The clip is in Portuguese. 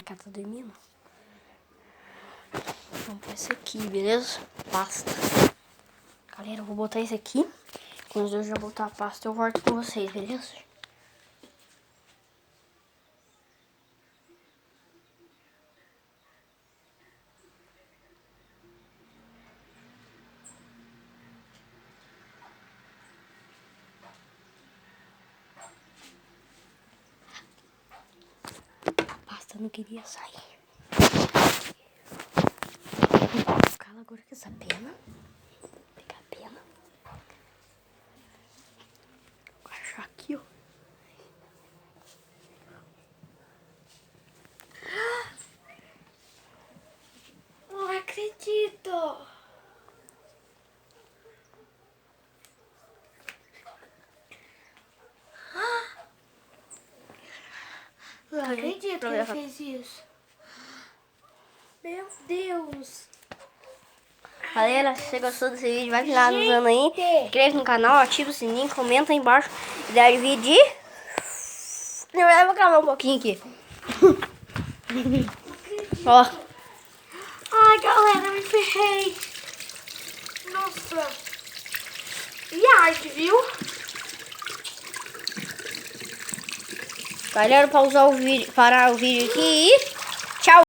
cara tá dormindo. Vamos pra esse aqui, beleza? Pasta. Galera, eu vou botar esse aqui. Quando eu já botar a pasta, eu volto com vocês, beleza? A pasta não queria sair. Vou ficar agora com essa pena. Vou pegar a pena. Vou achar aqui, ó. Não acredito. Não acredito que ele fez isso. Meu Deus. Galera, se você gostou desse vídeo, vai finalizando aí. Se inscreve no canal, ativa o sininho, comenta aí embaixo. E dá o vídeo. Eu vou gravar um pouquinho aqui. Ó. Ai, galera, me ferrei. Nossa. E arte, viu? Galera, parar o vídeo aqui.